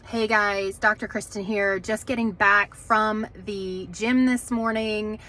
Hey guys, Dr. Kristen here, just getting back from the gym this morning,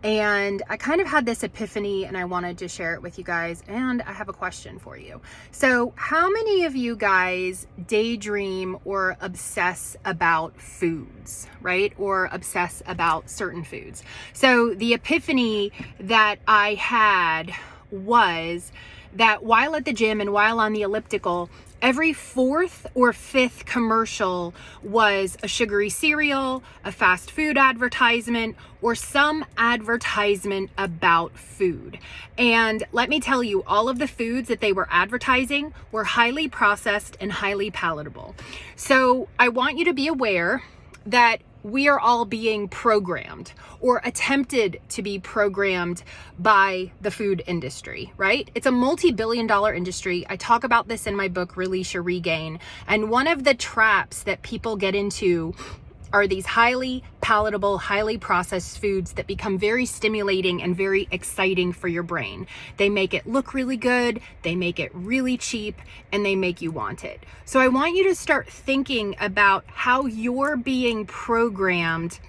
and I kind of had this epiphany and I wanted to share it with you guys, and I have a question for you. So how many of you guys daydream or obsess about foods, right? Or obsess about certain foods? So the epiphany that I had was that while at the gym and while on the elliptical, every fourth or fifth commercial was a sugary cereal, a fast food advertisement, or some advertisement about food. And let me tell you, all of the foods that they were advertising were highly processed and highly palatable. So I want you to be aware that we are all being programmed or attempted to be programmed by the food industry, right? It's a multi-billion-dollar industry. I talk about this in my book, Release Your Regain. And one of the traps that people get into are these highly palatable, highly processed foods that become very stimulating and very exciting for your brain. They make it look really good, they make it really cheap, and they make you want it. So I want you to start thinking about how you're being programmed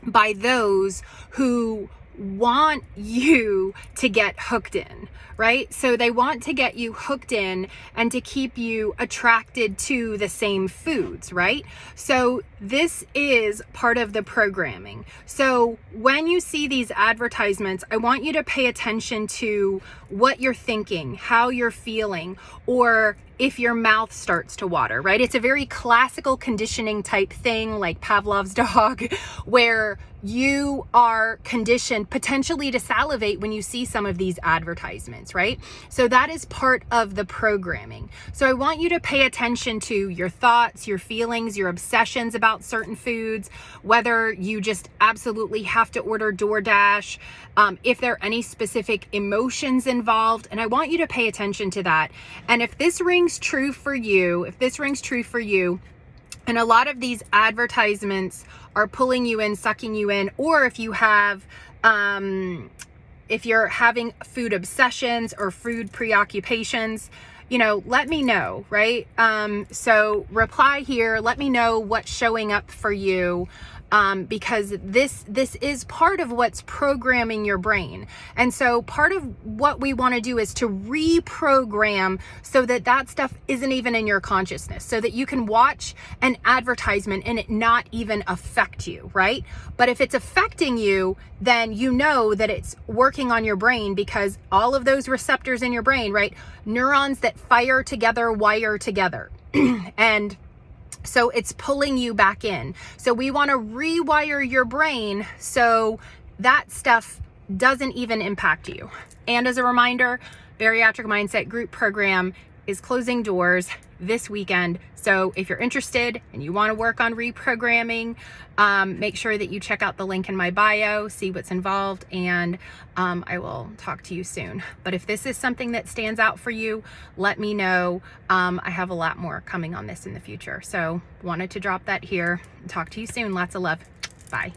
by those who want you to get hooked in, right? So they want to get you hooked in and to keep you attracted to the same foods, right? So this is part of the programming. So when you see these advertisements, I want you to pay attention to what you're thinking, how you're feeling, or if your mouth starts to water, right? It's a very classical conditioning type thing, like Pavlov's dog, where you are conditioned potentially to salivate when you see some of these advertisements, right? So that is part of the programming. So I want you to pay attention to your thoughts, your feelings, your obsessions about certain foods, whether you just absolutely have to order DoorDash, if there are any specific emotions involved, and I want you to pay attention to that. And if this rings true for you, and a lot of these advertisements are pulling you in, sucking you in, or if you have, if you're having food obsessions or food preoccupations, let me know, right? So reply here, let me know what's showing up for you. Because this is part of what's programming your brain. And so part of what we want to do is to reprogram so that that stuff isn't even in your consciousness, so that you can watch an advertisement and it not even affect you, right? But if it's affecting you, then you know that it's working on your brain, because all of those receptors in your brain, right? Neurons that fire together, wire together. And so it's pulling you back in. So we want to rewire your brain so that stuff doesn't even impact you. And as a reminder, Bariatric Mindset Group Program is closing doors this weekend. So if you're interested and you want to work on reprogramming, make sure that you check out the link in my bio, see what's involved, and I will talk to you soon. But if this is something that stands out for you, let me know. I have a lot more coming on this in the future. So wanted to drop that here. Talk to you soon. Lots of love. Bye.